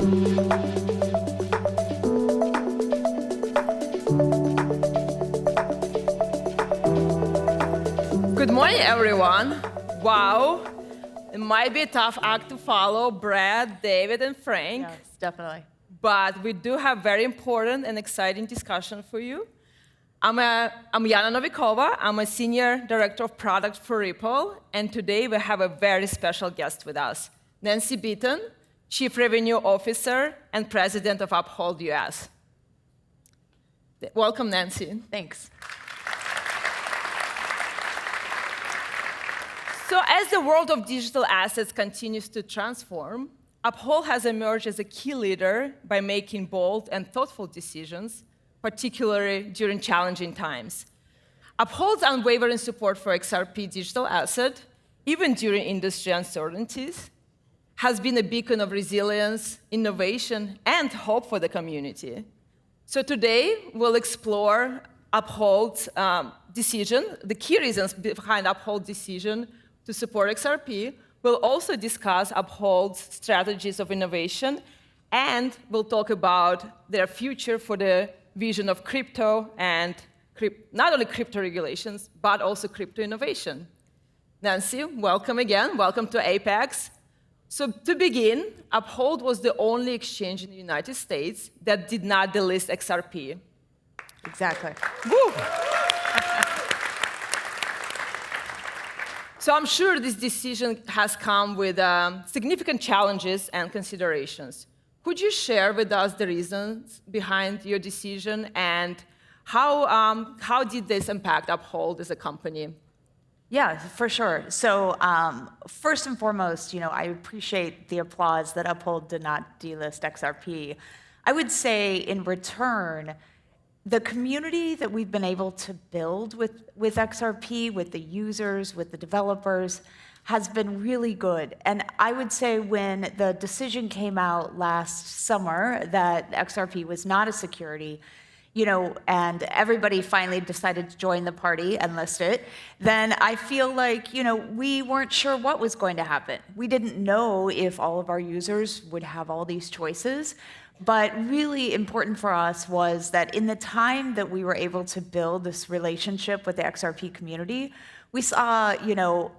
Good morning, everyone. Wow, it might be a tough act to follow, Brad, David, and Frank. Yes, definitely. But we do have very important and exciting discussion for you. I'm Yana Novikova. I'm a Senior Director of Product for Ripple, and today we have a very special guest with us, Nancy Beaton, Chief Revenue Officer and President of Uphold US. Welcome, Nancy. Thanks. So as the world of digital assets continues to transform, Uphold has emerged as a key leader by making bold and thoughtful decisions, particularly during challenging times. Uphold's unwavering support for XRP digital asset, even during industry uncertainties, has been a beacon of resilience, innovation, and hope for the community. So today, we'll explore Uphold's decision, the key reasons behind Uphold's decision to support XRP. We'll also discuss Uphold's strategies of innovation, and we'll talk about their future for the vision of crypto and not only crypto regulations, but also crypto innovation. Nancy, welcome again. Welcome to Apex. So to begin, Uphold was the only exchange in the United States that did not delist XRP. Exactly. Woo! So I'm sure this decision has come with significant challenges and considerations. Could you share with us the reasons behind your decision, and how did this impact Uphold as a company? Yeah, for sure. So first and foremost, I appreciate the applause that Uphold did not delist XRP. I would say in return, the community that we've been able to build with XRP, with the users, with the developers, has been really good. And I would say when the decision came out last summer that XRP was not a security, and everybody finally decided to join the party and list it, then I feel like, we weren't sure what was going to happen. We didn't know if all of our users would have all these choices. But really important for us was that in the time that we were able to build this relationship with the XRP community, we saw,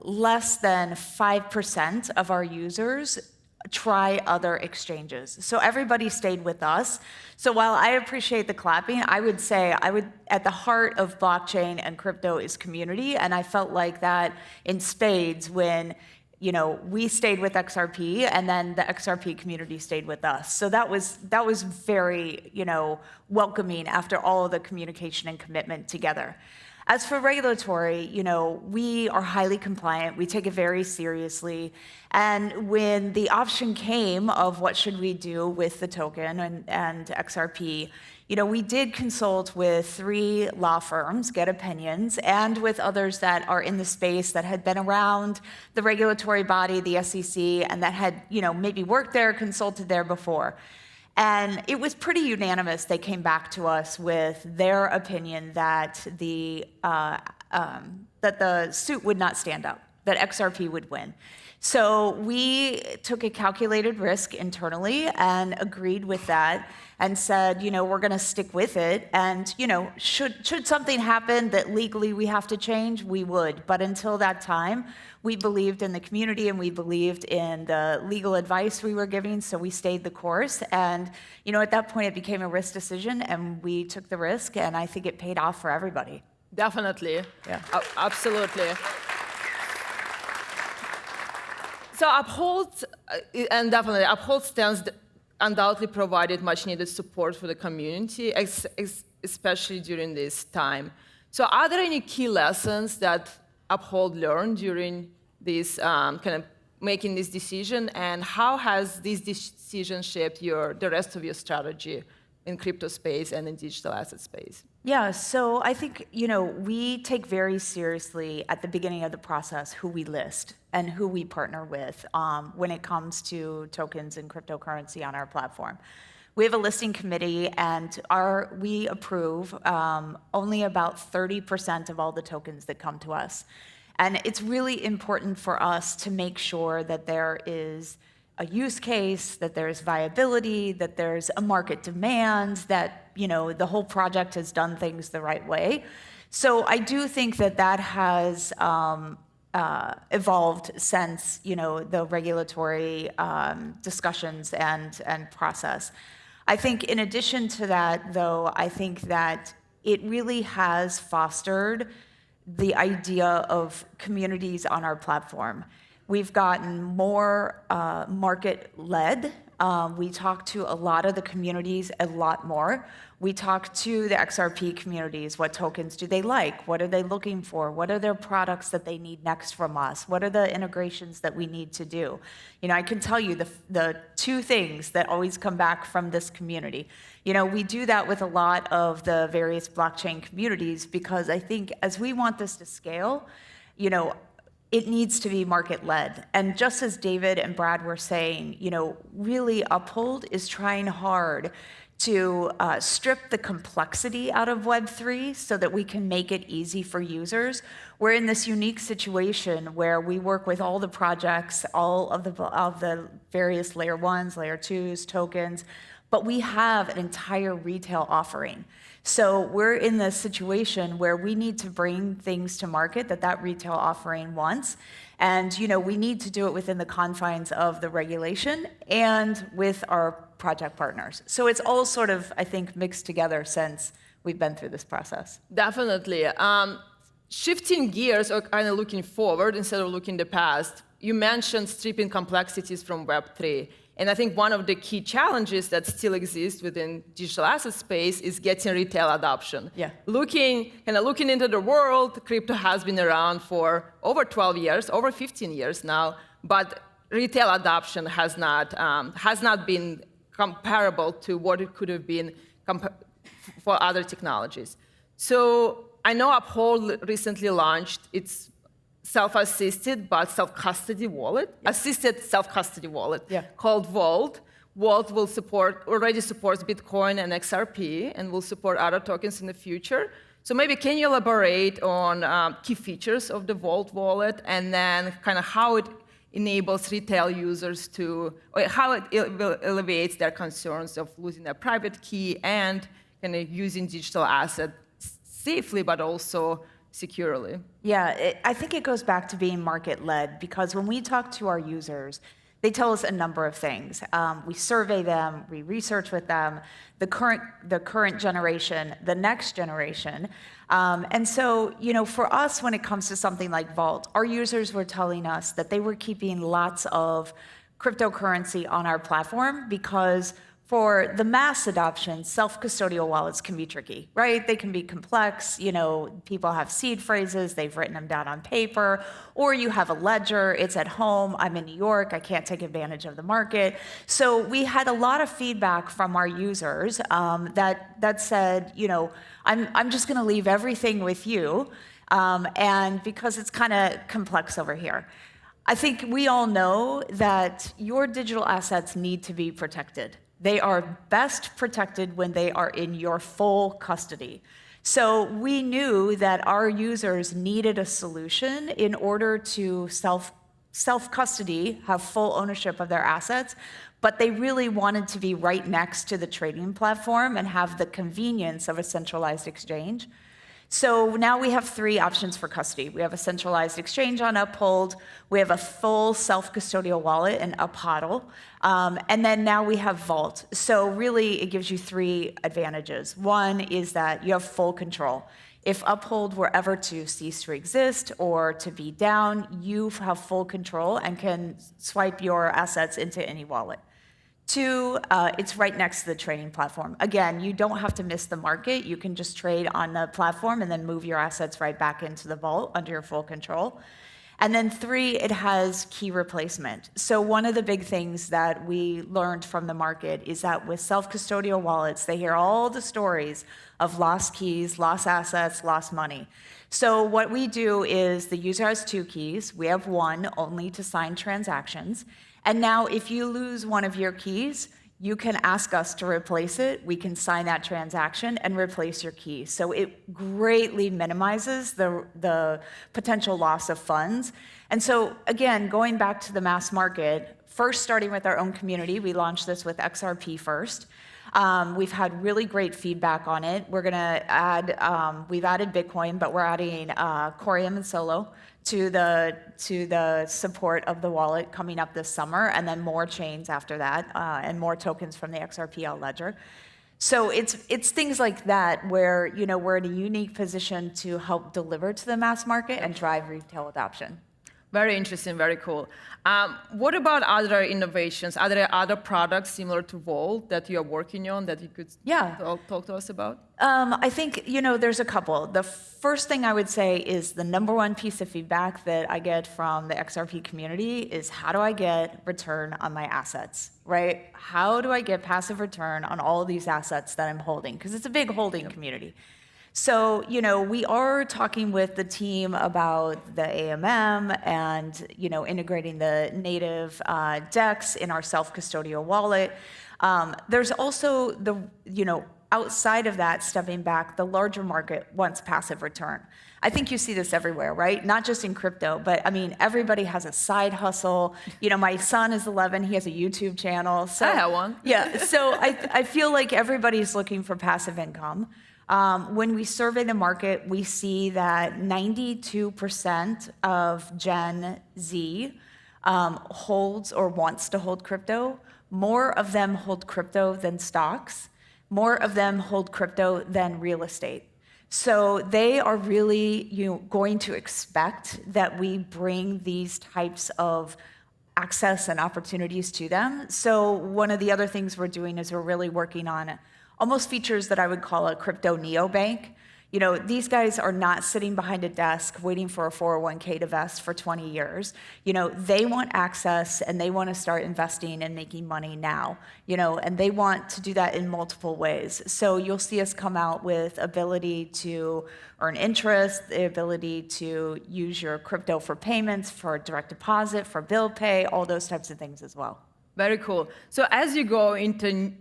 less than 5% of our users try other exchanges. So everybody stayed with us. So while I appreciate the clapping, I would say at the heart of blockchain and crypto is community, and I felt like that in spades when we stayed with XRP, and then the XRP community stayed with us. So that was very, welcoming after all of the communication and commitment together. As for regulatory, we are highly compliant. We take it very seriously. And when the option came of what should we do with the token and XRP, we did consult with 3 law firms, get opinions, and with others that are in the space that had been around the regulatory body, the SEC, and that had, maybe worked there, consulted there before. And it was pretty unanimous. They came back to us with their opinion that the suit would not stand up, that XRP would win. So we took a calculated risk internally and agreed with that and said, we're going to stick with it. And, should something happen that legally we have to change, we would. But until that time, we believed in the community and we believed in the legal advice we were giving, so we stayed the course. And, at that point, it became a risk decision, and we took the risk, and I think it paid off for everybody. Definitely. Yeah. Absolutely. So Uphold, and definitely, Uphold stands undoubtedly provided much needed support for the community, especially during this time. So are there any key lessons that Uphold learned during this making this decision, and how has this decision shaped the rest of your strategy in crypto space and in digital asset space? Yeah, so I think, we take very seriously at the beginning of the process who we list and who we partner with when it comes to tokens and cryptocurrency on our platform. We have a listing committee, and we approve only about 30% of all the tokens that come to us. And it's really important for us to make sure that there is a use case, that there's viability, that there's a market demand, that the whole project has done things the right way. So I do think that has evolved since the regulatory discussions and process. I think in addition to that, though, I think that it really has fostered the idea of communities on our platform. We've gotten more market-led. We talk to a lot of the communities a lot more. We talk to the XRP communities. What tokens do they like? What are they looking for? What are their products that they need next from us? What are the integrations that we need to do? I can tell you the two things that always come back from this community. We do that with a lot of the various blockchain communities because I think as we want this to scale, it needs to be market-led. And just as David and Brad were saying, really Uphold is trying hard to strip the complexity out of Web3 so that we can make it easy for users. We're in this unique situation where we work with all the projects, all of the various layer 1s, layer 2s, tokens, but we have an entire retail offering. So we're in this situation where we need to bring things to market that retail offering wants. And we need to do it within the confines of the regulation and with our project partners. So it's all sort of, I think, mixed together since we've been through this process. Definitely. Shifting gears or kind of looking forward instead of looking the past, you mentioned stripping complexities from Web3. And I think one of the key challenges that still exists within digital asset space is getting retail adoption. Yeah. Looking into the world, crypto has been around for over 12 years, over 15 years now, but retail adoption has not been comparable to what it could have been for other technologies. So I know Uphold recently launched its self-assisted but self-custody wallet, assisted self-custody wallet called Vault. Vault already supports Bitcoin and XRP and will support other tokens in the future. So maybe can you elaborate on key features of the Vault wallet and then kind of how it enables retail users how it alleviates their concerns of losing their private key and kind of using digital assets safely but also securely? Yeah, I think it goes back to being market-led because when we talk to our users, they tell us a number of things. We survey them, we research with them, the current generation, the next generation. And so, for us, when it comes to something like Vault, our users were telling us that they were keeping lots of cryptocurrency on our platform because for the mass adoption, self-custodial wallets can be tricky, right? They can be complex. People have seed phrases, they've written them down on paper, or you have a ledger, it's at home, I'm in New York, I can't take advantage of the market. So we had a lot of feedback from our users that said, I'm just gonna leave everything with you, and because it's kind of complex over here. I think we all know that your digital assets need to be protected. They are best protected when they are in your full custody. So we knew that our users needed a solution in order to self-custody, have full ownership of their assets, but they really wanted to be right next to the trading platform and have the convenience of a centralized exchange. So now we have three options for custody. We have a centralized exchange on Uphold, we have a full self-custodial wallet in Uphold, and then now we have Vault. So really it gives you three advantages. One is that you have full control. If Uphold were ever to cease to exist or to be down, you have full control and can swipe your assets into any wallet. Two, it's right next to the trading platform. Again, you don't have to miss the market. You can just trade on the platform and then move your assets right back into the vault under your full control. And then three, it has key replacement. So one of the big things that we learned from the market is that with self-custodial wallets, they hear all the stories of lost keys, lost assets, lost money. So what we do is the user has two keys. We have one only to sign transactions. And now if you lose one of your keys, you can ask us to replace it. We can sign that transaction and replace your key. So it greatly minimizes the potential loss of funds. And so again, going back to the mass market, First, starting with our own community, we launched this with XRP first. We've had really great feedback on it. We're gonna add, we've added Bitcoin, but we're adding Corium and Solo to the support of the wallet coming up this summer, and then more chains after that, and more tokens from the XRPL ledger. So it's things like that where, you know, we're in a unique position to help deliver to the mass market and drive retail adoption. Very interesting, very cool. What about other innovations? Are there other products similar to Volt that you're working on that you could talk to us about? I think, you know, there's a couple. The first thing I would say is the number one piece of feedback that I get from the XRP community is, how do I get return on my assets, right? How do I get passive return on all of these assets that I'm holding? Because it's a big holding community. So, you know, we are talking with the team about the AMM and, you know, integrating the native DEX in our self-custodial wallet. There's also the, you know, outside of that, stepping back, the larger market wants passive return. I think you see this everywhere, right? Not just in crypto, but I mean, everybody has a side hustle. You know, my son is 11, he has a YouTube channel. So, I have one. Yeah, so I feel like everybody's looking for passive income. When we survey the market, we see that 92% of Gen Z holds or wants to hold crypto. More of them hold crypto than stocks. More of them hold crypto than real estate. So they are really, you know, going to expect that we bring these types of access and opportunities to them. So one of the other things we're doing is we're really working on almost features that I would call a crypto neobank. You know, these guys are not sitting behind a desk waiting for a 401k to vest for 20 years. You know, they want access and they want to start investing and making money now, you know, and they want to do that in multiple ways. So you'll see us come out with ability to earn interest, the ability to use your crypto for payments, for direct deposit, for bill pay, all those types of things as well. Very cool. So as you go into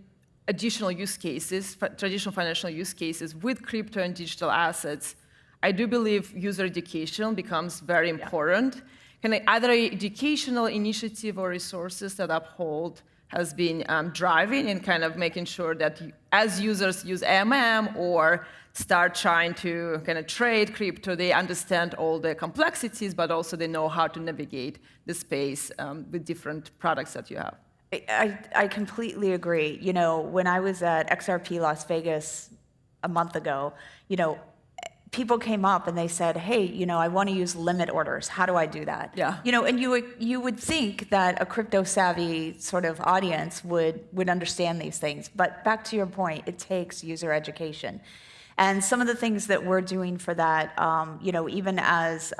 additional use cases, traditional financial use cases with crypto and digital assets, I do believe user education becomes very important. Are there educational initiative or resources that Uphold has been driving in kind of making sure that as users use AMM or start trying to kind of trade crypto, they understand all the complexities, but also they know how to navigate the space with different products that you have? I completely agree. You know, when I was at XRP Las Vegas a month ago, you know, people came up and they said, hey, you know, I want to use limit orders. How do I do that? Yeah. You know, and you would think that a crypto savvy sort of audience would understand these things. But back to your point, it takes user education. And some of the things that we're doing for that, you know, even as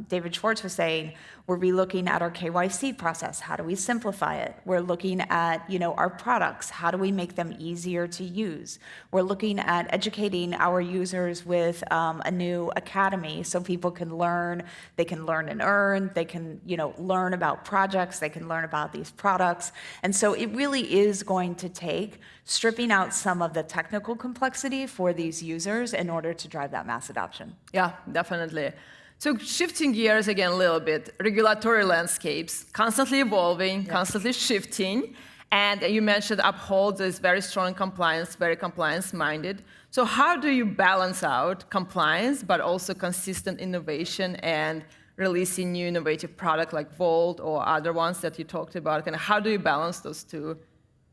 David Schwartz was saying, we're relooking at our KYC process. How do we simplify it? We're looking at, you know, our products. How do we make them easier to use? We're looking at educating our users with a new academy so people can learn. They can learn and earn. They can, you know, learn about projects. They can learn about these products. And so it really is going to take stripping out some of the technical complexity for these users in order to drive that mass adoption. Yeah, definitely. So shifting gears again a little bit, regulatory landscapes, constantly evolving, constantly shifting. And you mentioned Upholds is very strong in compliance, very compliance-minded. So how do you balance out compliance, but also consistent innovation and releasing new innovative product like Volt or other ones that you talked about? And how do you balance those two?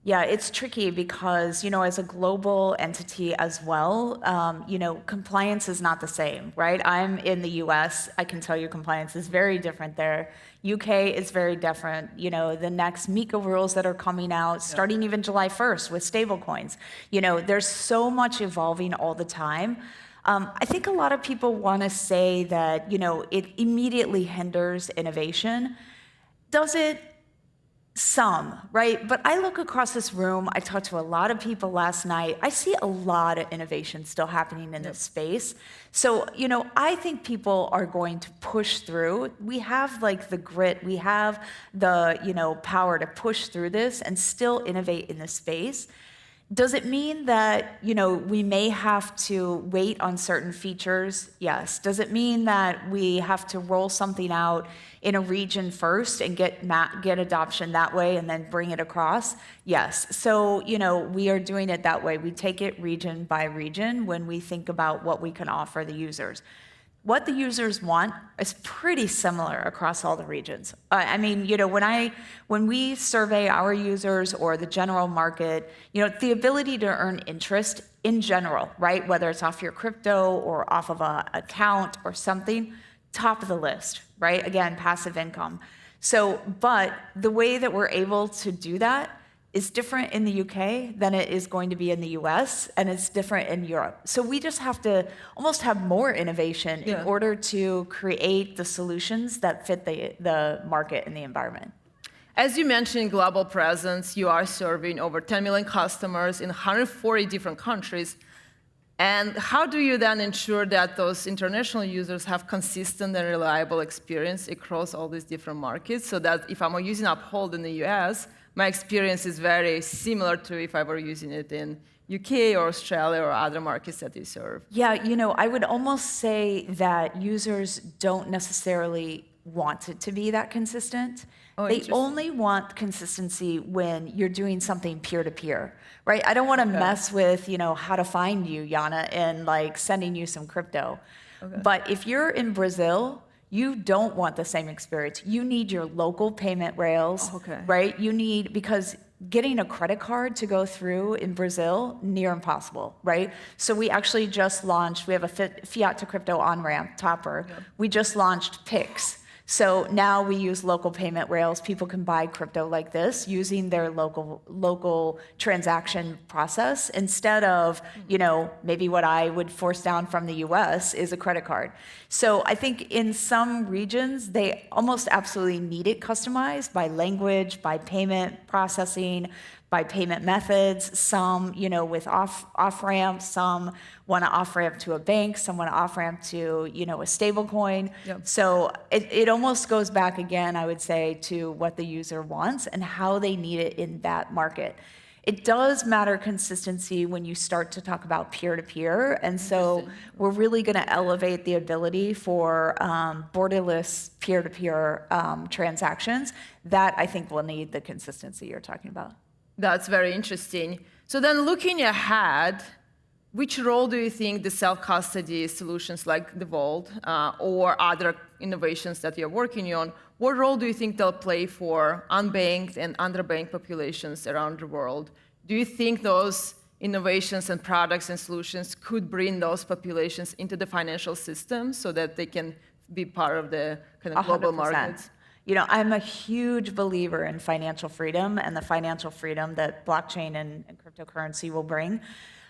Yeah, it's tricky because, you know, as a global entity as well, you know, compliance is not the same, right? I'm in the US. I can tell you compliance is very different there. UK is very different. You know, the next MiCA rules that are coming out, starting even July 1st with stablecoins. You know, there's so much evolving all the time. I think a lot of people want to say that, you know, it immediately hinders innovation. Does it? Some, right? But I look across this room, I talked to a lot of people last night. I see a lot of innovation still happening in this space. So, you know, I think people are going to push through. We have like the grit, we have the, you know, power to push through this and still innovate in this space. Does it mean that, we may have to wait on certain features? Yes. Does it mean that we have to roll something out in a region first and get adoption that way and then bring it across? Yes. So, we are doing it that way. We take it region by region when we think about what we can offer the users. What the users want is pretty similar across all the regions. When we survey our users or the general market, the ability to earn interest in general, right? Whether it's off your crypto or off of an account or something, top of the list, right? Again, passive income. So, but the way that we're able to do that is different in the UK than it is going to be in the US, and it's different in Europe. So we just have to almost have more innovation in order to create the solutions that fit the market and the environment. As you mentioned, global presence, you are serving over 10 million customers in 140 different countries. And how do you then ensure that those international users have consistent and reliable experience across all these different markets, so that if I'm using Uphold in the US, my experience is very similar to if I were using it in UK or Australia or other markets that you serve? Yeah, I would almost say that users don't necessarily want it to be that consistent. They only want consistency when you're doing something peer-to-peer, right? I don't want to mess with, how to find you, Yana, and sending you some crypto. But if you're in Brazil, you don't want the same experience. You need your local payment rails, right? Because getting a credit card to go through in Brazil, near impossible, right? So we actually just launched, we have a fiat to crypto on-ramp topper. We just launched PIX. So now we use local payment rails. People can buy crypto like this using their local transaction process instead of, maybe what I would force down from the US is a credit card. So I think in some regions, they almost absolutely need it customized by language, by payment processing, by payment methods, some, with off-ramp, some want to off-ramp to a bank, some want to off-ramp to, a stable coin. So it almost goes back again, I would say, to what the user wants and how they need it in that market. It does matter consistency when you start to talk about peer-to-peer, and so we're really going to elevate the ability for borderless peer-to-peer transactions that I think will need the consistency you're talking about. That's very interesting. So then looking ahead, which role do you think the self-custody solutions like the Vault or other innovations that you're working on, what role do you think they'll play for unbanked and underbanked populations around the world? Do you think those innovations and products and solutions could bring those populations into the financial system so that they can be part of the kind of global 100%. markets? I'm a huge believer in financial freedom and the financial freedom that blockchain and cryptocurrency will bring.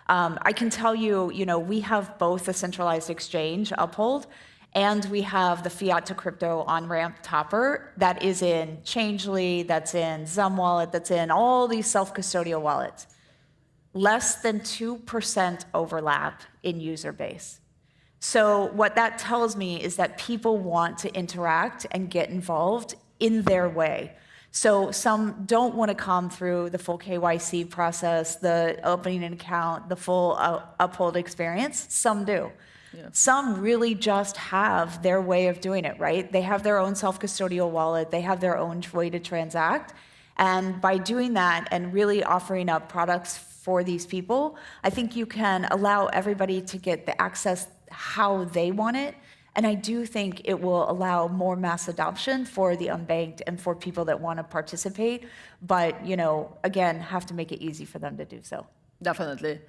I can tell you, we have both a centralized exchange, Uphold, and we have the fiat to crypto on-ramp topper that is in Changely, that's in Zum Wallet, that's in all these self-custodial wallets. Less than 2% overlap in user base. So what that tells me is that people want to interact and get involved in their way. So some don't want to come through the full KYC process, the opening an account, the full Uphold experience. Some do. Some really just have their way of doing it, right? They have their own self-custodial wallet. They have their own way to transact. And by doing that and really offering up products for these people, I think you can allow everybody to get the access how they want it. And I do think it will allow more mass adoption for the unbanked and for people that want to participate, but, again, have to make it easy for them to do so. Definitely.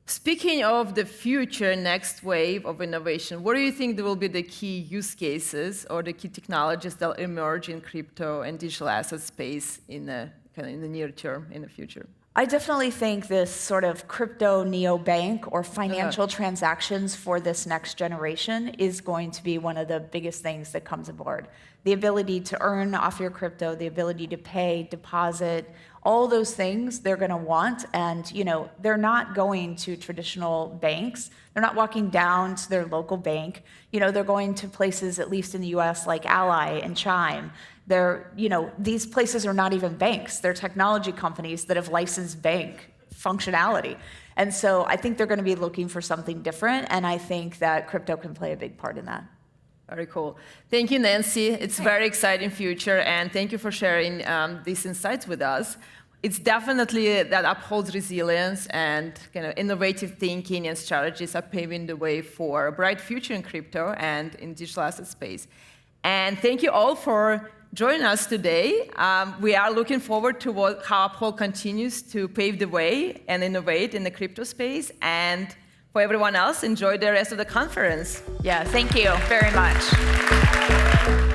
Speaking of the future next wave of innovation, what do you think will be the key use cases or the key technologies that will emerge in crypto and digital asset space in the near term, in the future? I definitely think this sort of crypto neobank or financial transactions for this next generation is going to be one of the biggest things that comes aboard. The ability to earn off your crypto, the ability to pay, deposit, all those things they're going to want. And, they're not going to traditional banks. They're not walking down to their local bank. They're going to places, at least in the US, like Ally and Chime. These places are not even banks. They're technology companies that have licensed bank functionality. And so I think they're going to be looking for something different, and I think that crypto can play a big part in that. Very cool. Thank you, Nancy. It's a very exciting future, and thank you for sharing these insights with us. It's definitely that Upholds resilience and kind of innovative thinking and strategies are paving the way for a bright future in crypto and in digital asset space. And thank you all for joining us today. We are looking forward to how Uphold continues to pave the way and innovate in the crypto space. And for everyone else, enjoy the rest of the conference. Yeah, thank you very much.